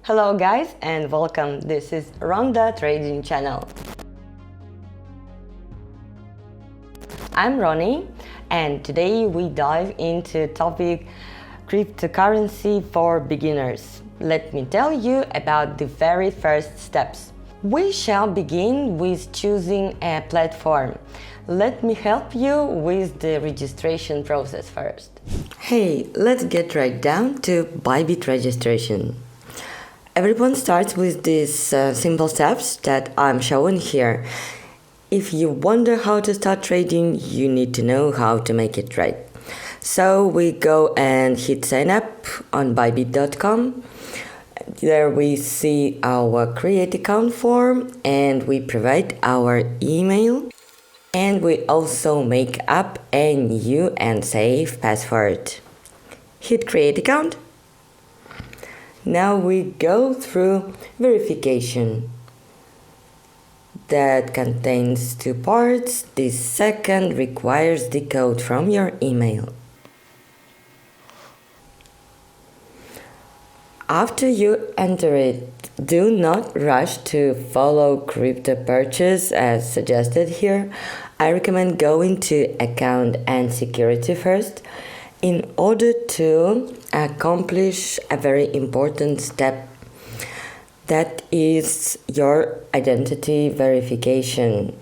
Hello guys and welcome. This is Ronda trading channel. I'm Ronnie and today we dive into topic cryptocurrency for beginners. Let me tell you about the very first steps. We shall begin with choosing a platform. Let me help you with the registration process first. Hey, let's get right down to ByBit Registration. Everyone starts with these simple steps that I'm showing here. If you wonder how to start trading, you need to know how to make it right. So we go and hit sign up on bybit.com. There we see our create account form and we provide our email. And we also make up a new and safe password. Hit create account. Now we go through verification. That contains two parts. The second requires the code from your email. After you enter it, do not rush to follow crypto purchase as suggested here. I recommend going to account and security first in order to accomplish a very important step, that is your identity verification,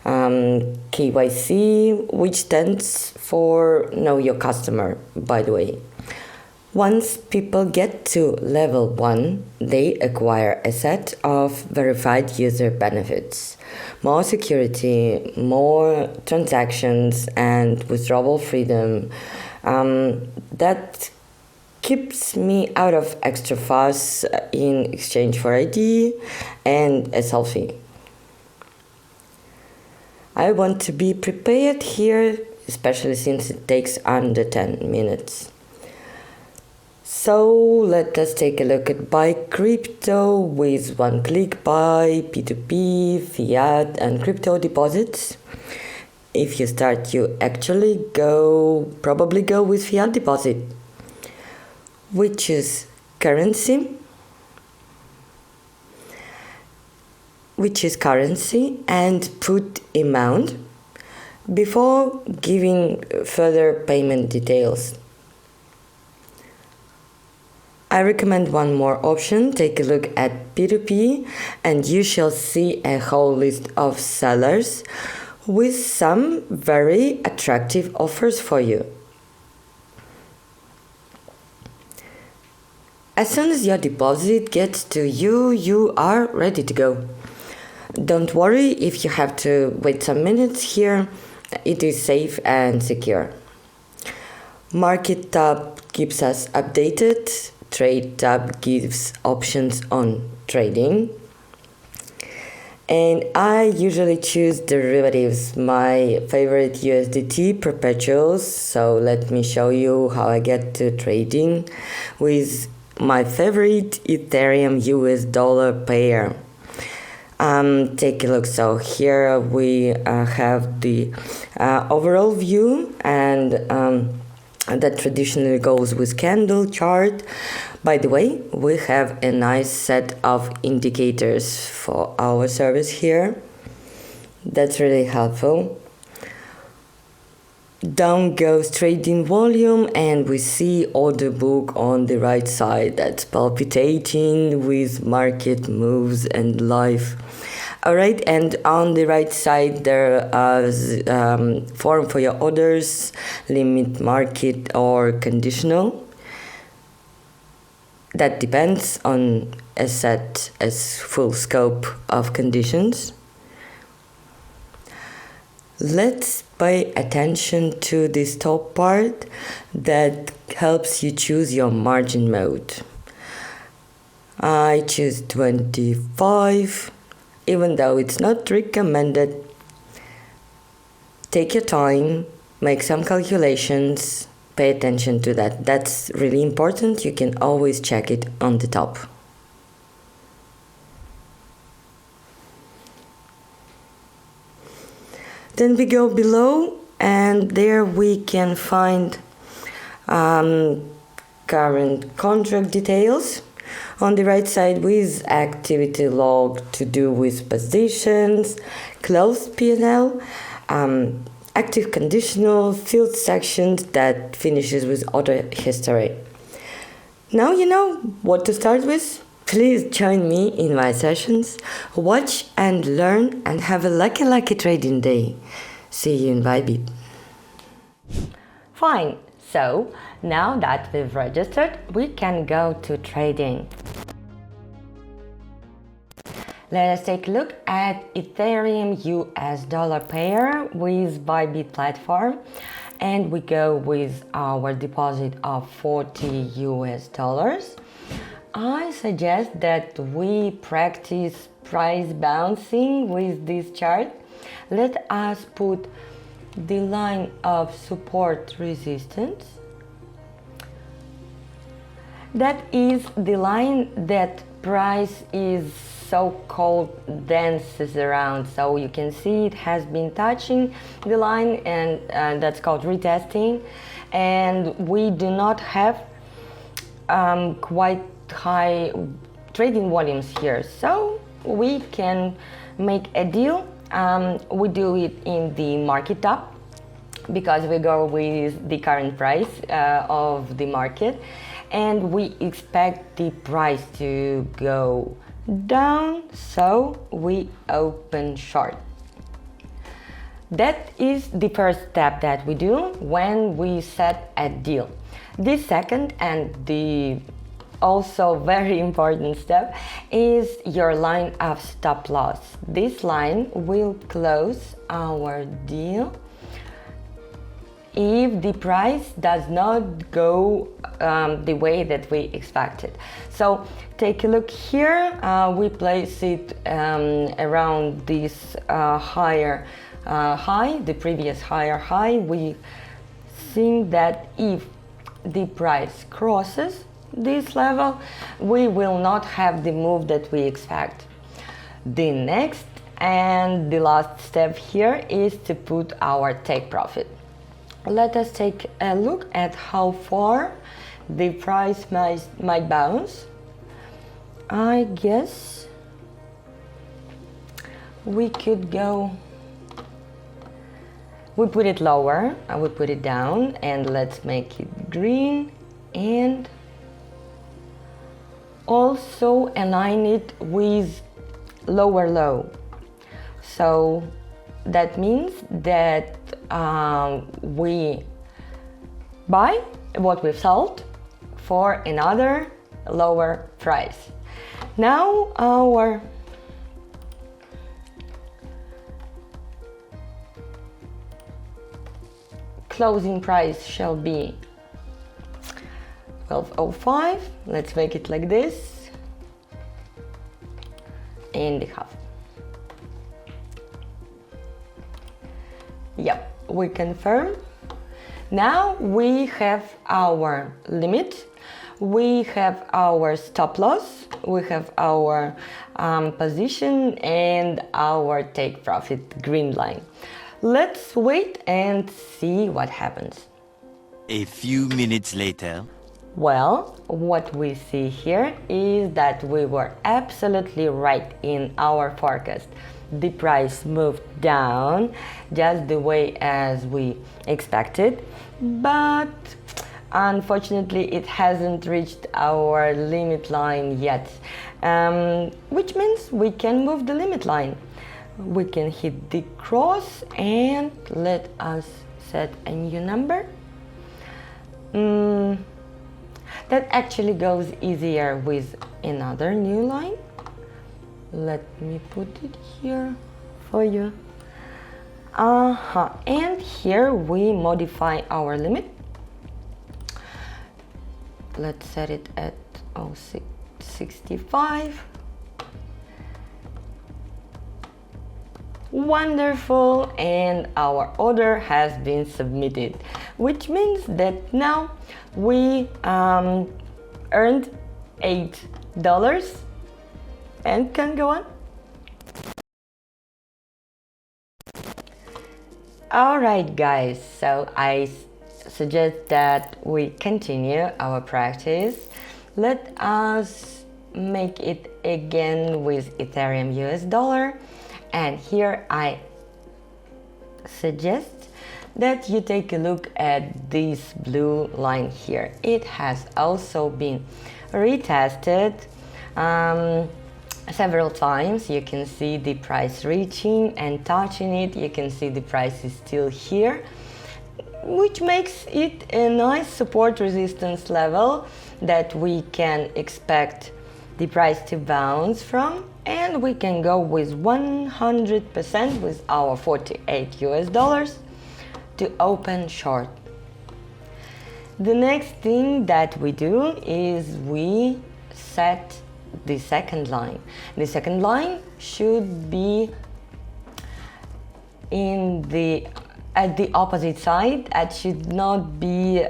KYC, which stands for Know Your Customer, by the way. Once people get to level 1, they acquire a set of verified user benefits, more security, more transactions, and withdrawal freedom. That keeps me out of extra fuss in exchange for ID and a selfie. I want to be prepared here, especially since it takes under 10 minutes. So let us take a look at buy crypto with one click buy, P2P, fiat and crypto deposits. If you start, you actually probably go with fiat deposit, which is currency, and put amount before giving further payment details. I recommend one more option. Take a look at P2P and you shall see a whole list of sellers with some very attractive offers for you. As soon as your deposit gets to you, you are ready to go. Don't worry if you have to wait some minutes here. It is safe and secure. Market tab keeps us updated. Trade tab gives options on trading. And I usually choose derivatives, my favorite USDT perpetuals. So let me show you how I get to trading with my favorite Ethereum US dollar pair. Take a look. So here we have the overall view, and that traditionally goes with candle chart. By the way, we have a nice set of indicators for our service here. That's really helpful. Down goes trading volume, and we see order book on the right side that's palpitating with market moves and live. Alright, and on the right side there is form for your orders, limit, market or conditional. That depends on a full scope of conditions. Let's pay attention to this top part that helps you choose your margin mode. I choose 25, even though it's not recommended. Take your time, make some calculations, pay attention to that. That's really important. You can always check it on the top. Then we go below, and there we can find current contract details. On the right side with activity log to do with positions, closed P&L, active conditional, field sections that finishes with auto history. Now you know what to start with? Please join me in my sessions, watch and learn, and have a lucky trading day. See you in ByBit. Fine, so now that we've registered, we can go to trading. Let us take a look at Ethereum US dollar pair with ByBit platform, and we go with our deposit of 40 US dollars. I suggest that we practice price bouncing with this chart. Let us put the line of support resistance. That is the line that price is so-called dances around. So you can see it has been touching the line, and that's called retesting. And we do not have quite high trading volumes here, so we can make a deal. We do it in the market top because we go with the current price of the market, and we expect the price to go down, so we open short. That is the first step that we do when we set a deal. The second and the also very important step is your line of stop loss. This line will close our deal if the price does not go the way that we expected. So take a look here. We place it around this higher high, the previous higher high. We think that if the price crosses this level, we will not have the move that we expect. The next and the last step here is to put our take profit. Let us take a look at how far the price might bounce. I guess we could go, we put it lower, I will put it down, and let's make it green, and also align it with lower low. So that means that we buy what we've sold for another lower price. Now our closing price shall be 12.05. Let's make it like this, and a half. Yep, we confirm. Now we have our limit, we have our stop loss, we have our position, and our take profit green line. Let's wait and see what happens. A few minutes later. Well, what we see here is that we were absolutely right in our forecast. The price moved down just the way as we expected, but unfortunately it hasn't reached our limit line yet, which means we can move the limit line. We can hit the cross, and let us set a new number. That actually goes easier with another new line. Let me put it here for you. And here we modify our limit. Let's set it at 0.65. Wonderful, and our order has been submitted, which means that now we earned $8 and can go on. Alright guys, so I suggest that we continue our practice, Let us make it again with Ethereum US dollar, and here I suggest that you take a look at this blue line here. It has also been retested several times. You can see the price reaching and touching it. You can see the price is still here, which makes it a nice support resistance level that we can expect the price to bounce from, and we can go with 100% with our 48 US dollars to open short. The next thing that we do is we set the second line. The second line should be at the opposite side. It should not be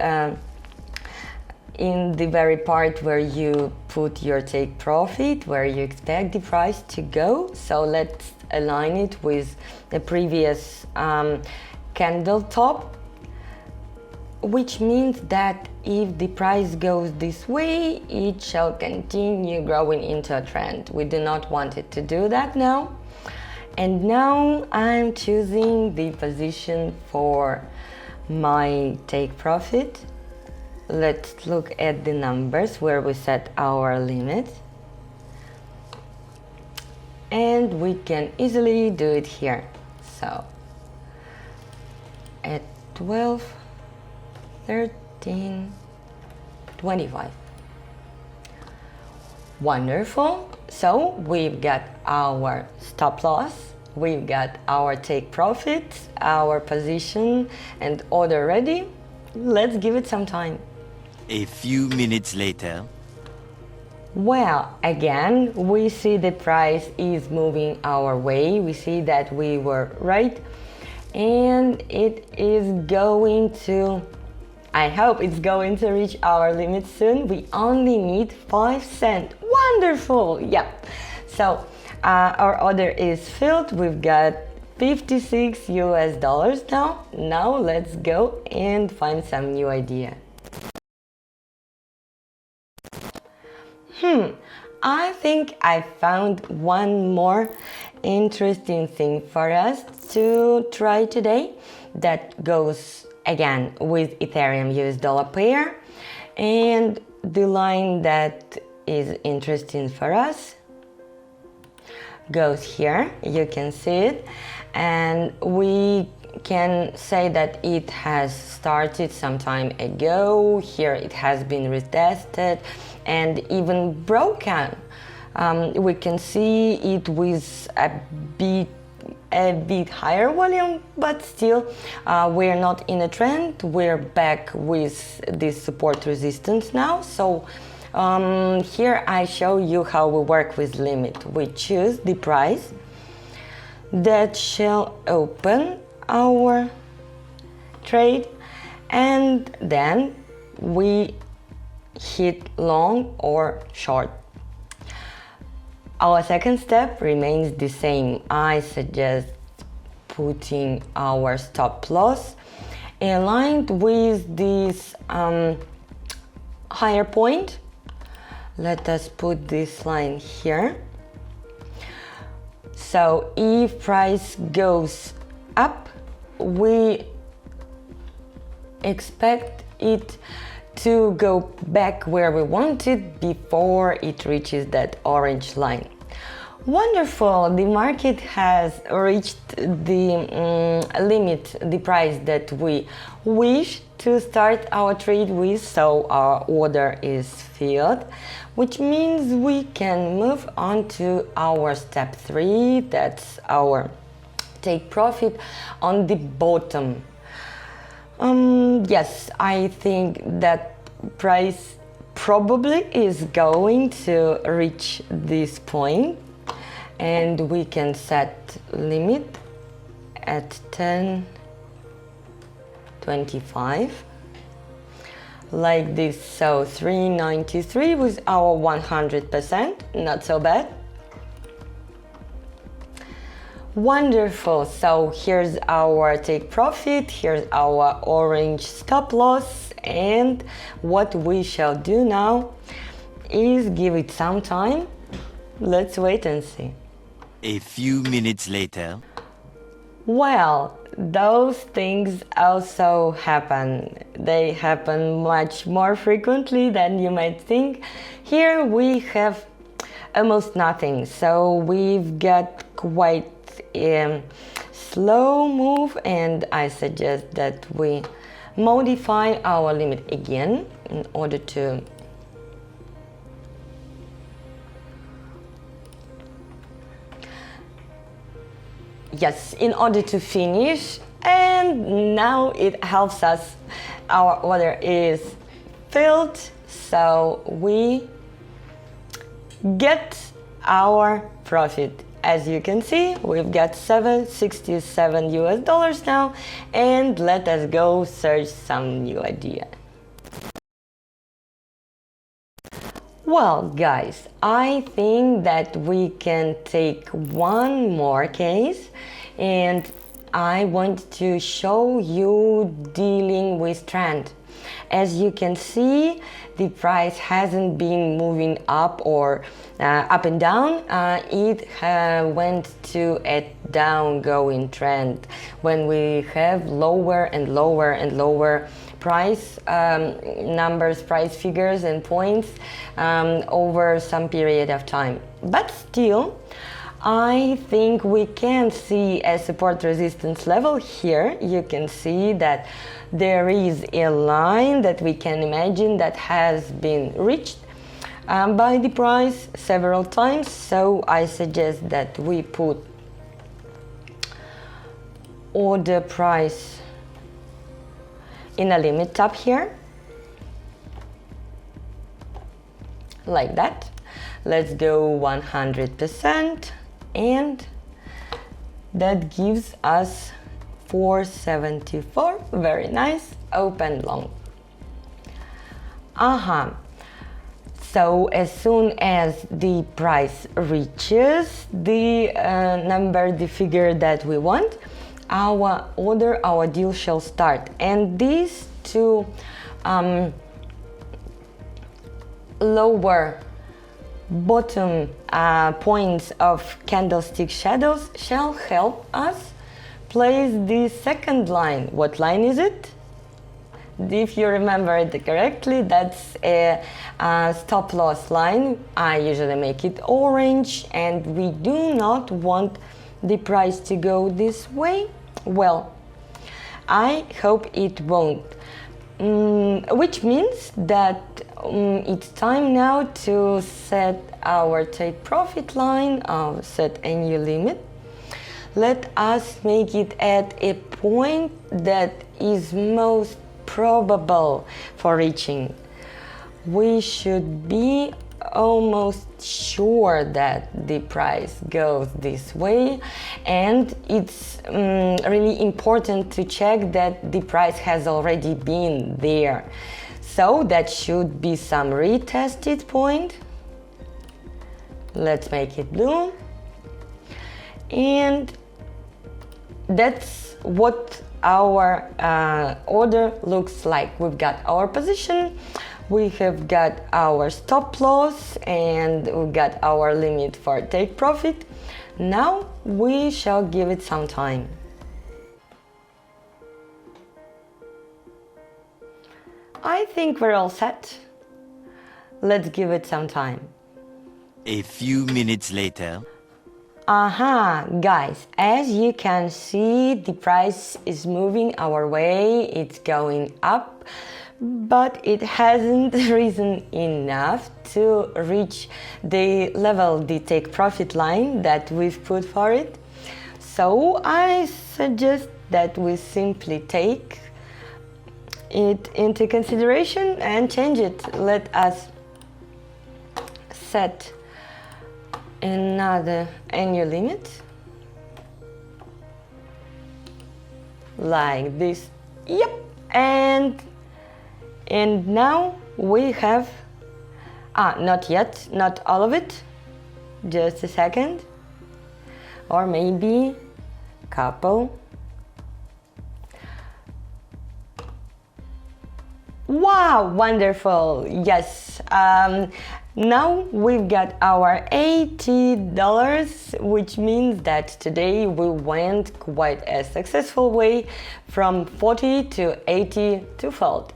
in the very part where you put your take profit, where you expect the price to go. So let's align it with the previous candle top, which means that if the price goes this way, it shall continue growing into a trend. We do not want it to do that now. And now I'm choosing the position for my take profit. Let's look at the numbers where we set our limit. And we can easily do it here. So at 12, 13, 25. Wonderful. So we've got our stop loss, we've got our take profit, our position and order ready. Let's give it some time. A few minutes later. Well, again, we see the price is moving our way. We see that we were right, and it is going to, I hope it's going to reach our limit soon. We only need 5 cents. Wonderful! Yep. So our order is filled. We've got 56 US dollars now. Now let's go and find some new idea. I think I found one more interesting thing for us to try today that goes again with Ethereum US dollar pair, and the line that is interesting for us goes here. You can see it, and we can say that it has started some time ago. Here it has been retested and even broken. We can see it with a bit higher volume, but still we're not in a trend. We're back with this support resistance now. So here I show you how we work with limit. We choose the price that shall open our trade, and then we hit long or short. Our second step remains the same. I suggest putting our stop loss aligned with this higher point. Let us put this line here. So if price goes up, we expect it to go back where we want it before it reaches that orange line. Wonderful! The market has reached the limit, the price that we wish to start our trade with, so our order is filled, which means we can move on to our step 3. That's our take profit on the bottom. Yes, I think that price probably is going to reach this point, and we can set limit at 10.25 like this. So 393 with our 100%, not so bad. Wonderful. So here's our take profit, here's our orange stop loss, and what we shall do now is give it some time. Let's wait and see. A few minutes later. Well, those things also happen. They happen much more frequently than you might think. Here we have almost nothing, so we've got quite a slow move, and I suggest that we modify our limit again in order to finish, and now it helps us. Our order is filled, so we get our profit. As you can see, we've got $767 now, and let us go search some new idea. Well, guys, I think that we can take one more case, and I want to show you dealing with trend. As you can see, the price hasn't been moving up or up and down. It went to a down-going trend when we have lower and lower and lower price numbers, price figures and points over some period of time. But still, I think we can see a support resistance level here. You can see that there is a line that we can imagine that has been reached by the price several times. So I suggest that we put order price in a limit tab here, like that. Let's go 100%, and that gives us 474. Very nice. Open long. So as soon as the price reaches the number, the figure that we want, our order, our deal shall start. And these two lower bottom points of candlestick shadows shall help us place the second line. What line is it? If you remember it correctly, that's a stop loss line. I usually make it orange, and we do not want the price to go this way. Well, I hope it won't. Which means that it's time now to set our take profit line, set a new limit. Let us make it at a point that is most probable for reaching. We should be almost sure that the price goes this way, and it's really important to check that the price has already been there. So that should be some retested point. Let's make it blue, and that's what our order looks like. We've got our position, we have got our stop loss, and we've got our limit for take profit. Now we shall give it some time. I think we're all set. Let's give it some time. A few minutes later. Guys, as you can see, the price is moving our way, it's going up, but it hasn't risen enough to reach the level, the take profit line that we've put for it. So I suggest that we simply take it into consideration and change it. Let us set another annual limit like this. Yep. And now we have not yet, not all of it, just a second, or maybe couple. Wow, wonderful. Yes, Now we've got our $80, which means that today we went quite a successful way from 40 to 80 twofold.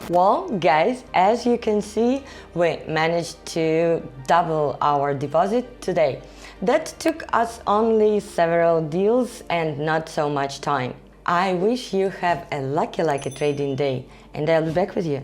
Well, guys, as you can see, we managed to double our deposit today. That took us only several deals and not so much time. I wish you have a lucky trading day, and I'll be back with you.